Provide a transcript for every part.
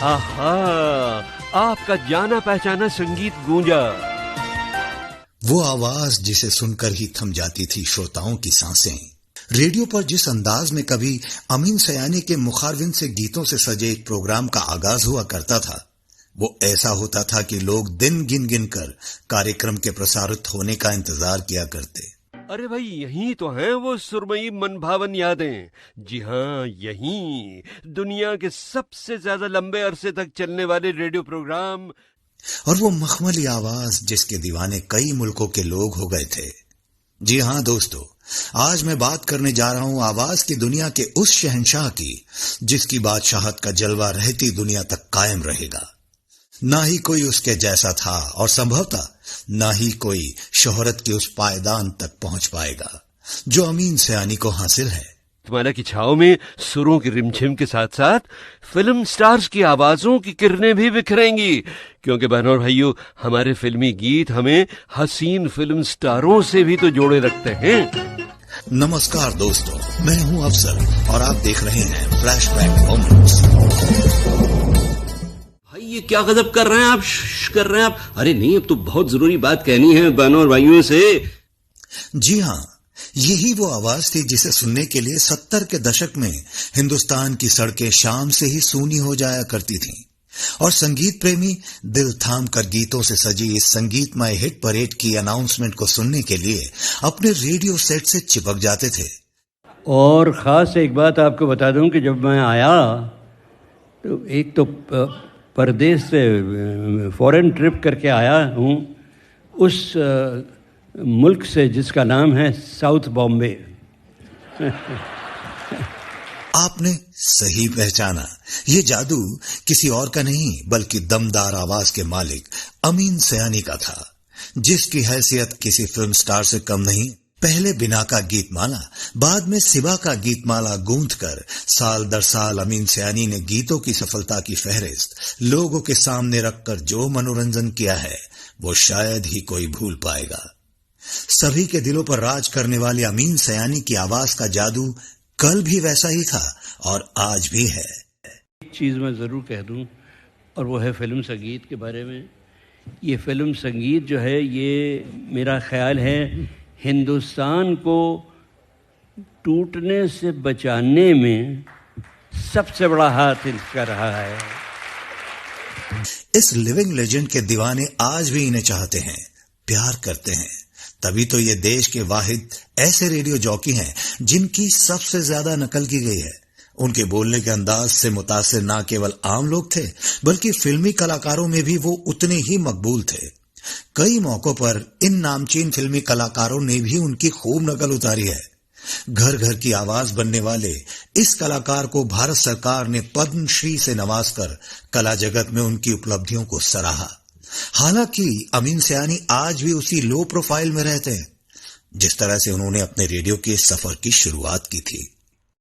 आहा, आपका जाना पहचाना संगीत गूंजा। वो आवाज जिसे सुनकर ही थम जाती थी श्रोताओं की सांसें। रेडियो पर जिस अंदाज में कभी अमीन सयानी के मुखारविन से गीतों से सजे एक प्रोग्राम का आगाज हुआ करता था, वो ऐसा होता था कि लोग दिन गिन गिन कर कार्यक्रम के प्रसारित होने का इंतजार किया करते। अरे भाई, यही तो हैं वो सुरमई मनभावन यादें। जी हाँ, यही दुनिया के सबसे ज्यादा लंबे अरसे तक चलने वाले रेडियो प्रोग्राम और वो मखमली आवाज जिसके दीवाने कई मुल्कों के लोग हो गए थे। जी हाँ दोस्तों, आज मैं बात करने जा रहा हूं आवाज की दुनिया के उस शहंशाह की जिसकी बादशाहत का जलवा रहती दुनिया तक कायम रहेगा। ना ही कोई उसके जैसा था और संभवतः ना ही कोई शोहरत के उस पायदान तक पहुंच पाएगा जो अमीन सयानी को हासिल है। तुम्हारा की छाव में सुरों की रिमझिम के साथ साथ फिल्म स्टार्स की आवाजों की किरणें भी बिखरेंगी, क्योंकि बहनों और भाइयों, हमारे फिल्मी गीत हमें हसीन फिल्म स्टारों से भी तो जोड़े रखते हैं। नमस्कार दोस्तों, मैं हूं अफसर और आप देख रहे हैं फ्लैशबैक मोमेंट्स। भाई ये क्या गजब कर रहे हैं आप, कर रहे हैं आप। अरे नहीं, अब तो बहुत जरूरी बात कहनी है बहनों और भाइयों से। जी हाँ, यही वो आवाज थी जिसे सुनने के लिए 70 के दशक में हिंदुस्तान की सड़कें शाम से ही सूनी हो जाया करती थीं और संगीत प्रेमी दिल थाम कर गीतों से सजी इस संगीतमय हिट परेड की अनाउंसमेंट को सुनने के लिए अपने रेडियो सेट से चिपक जाते थे। और खास एक बात आपको बता दूं कि जब मैं आया तो एक तो परदेश से फॉरेन ट्रिप करके आया हूं, उस मुल्क से जिसका नाम है साउथ बॉम्बे। आपने सही पहचाना, ये जादू किसी और का नहीं बल्कि दमदार आवाज के मालिक अमीन सयानी का था, जिसकी हैसियत किसी फिल्म स्टार से कम नहीं। पहले बिना का गीतमाला, बाद में सिबा का गीतमाला गूंथ कर साल दर साल अमीन सयानी ने गीतों की सफलता की फहरिस्त लोगों के सामने रखकर जो मनोरंजन किया है वो शायद ही कोई भूल पाएगा। सभी के दिलों पर राज करने वाले अमीन सयानी की आवाज का जादू कल भी वैसा ही था और आज भी है। एक चीज मैं जरूर कह दूं और वो है फिल्म संगीत के बारे में। ये फिल्म संगीत जो है, ये मेरा ख्याल है हिंदुस्तान को टूटने से बचाने में सबसे बड़ा हाथ इसका रहा है। इस लिविंग लेजेंड के दीवाने आज भी इन्हें चाहते हैं, प्यार करते हैं। तभी तो ये देश के वाहिद ऐसे रेडियो जॉकी हैं जिनकी सबसे ज्यादा नकल की गई है। उनके बोलने के अंदाज से मुतासिर ना केवल आम लोग थे बल्कि फिल्मी कलाकारों में भी वो उतने ही मकबूल थे। कई मौकों पर इन नामचीन फिल्मी कलाकारों ने भी उनकी खूब नकल उतारी है। घर घर की आवाज बनने वाले इस कलाकार को भारत सरकार ने पद्म श्री से नवाजकर कला जगत में उनकी उपलब्धियों को सराहा। हालांकि अमीन सयानी आज भी उसी लो प्रोफाइल में रहते हैं जिस तरह से उन्होंने अपने रेडियो के सफर की शुरुआत की थी।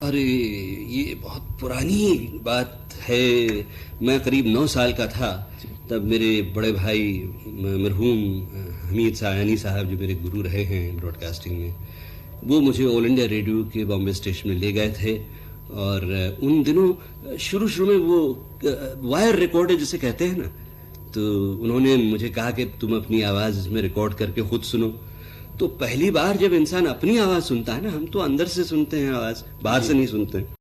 अरे ये बहुत पुरानी बात है। मैं करीब 9 साल का था तब मेरे बड़े भाई मरहूम हमीद सयानी साहब, जो मेरे गुरु रहे हैं ब्रॉडकास्टिंग में, वो मुझे ऑल इंडिया रेडियो के बॉम्बे स्टेशन में ले गए थे। और उन दिनों शुरू में वो वायर रिकॉर्डर जिसे कहते हैं ना, तो उन्होंने मुझे कहा कि तुम अपनी आवाज़ इसमें रिकॉर्ड करके खुद सुनो। तो पहली बार जब इंसान अपनी आवाज़ सुनता है ना, हम तो अंदर से सुनते हैं आवाज़, बाहर से नहीं सुनते।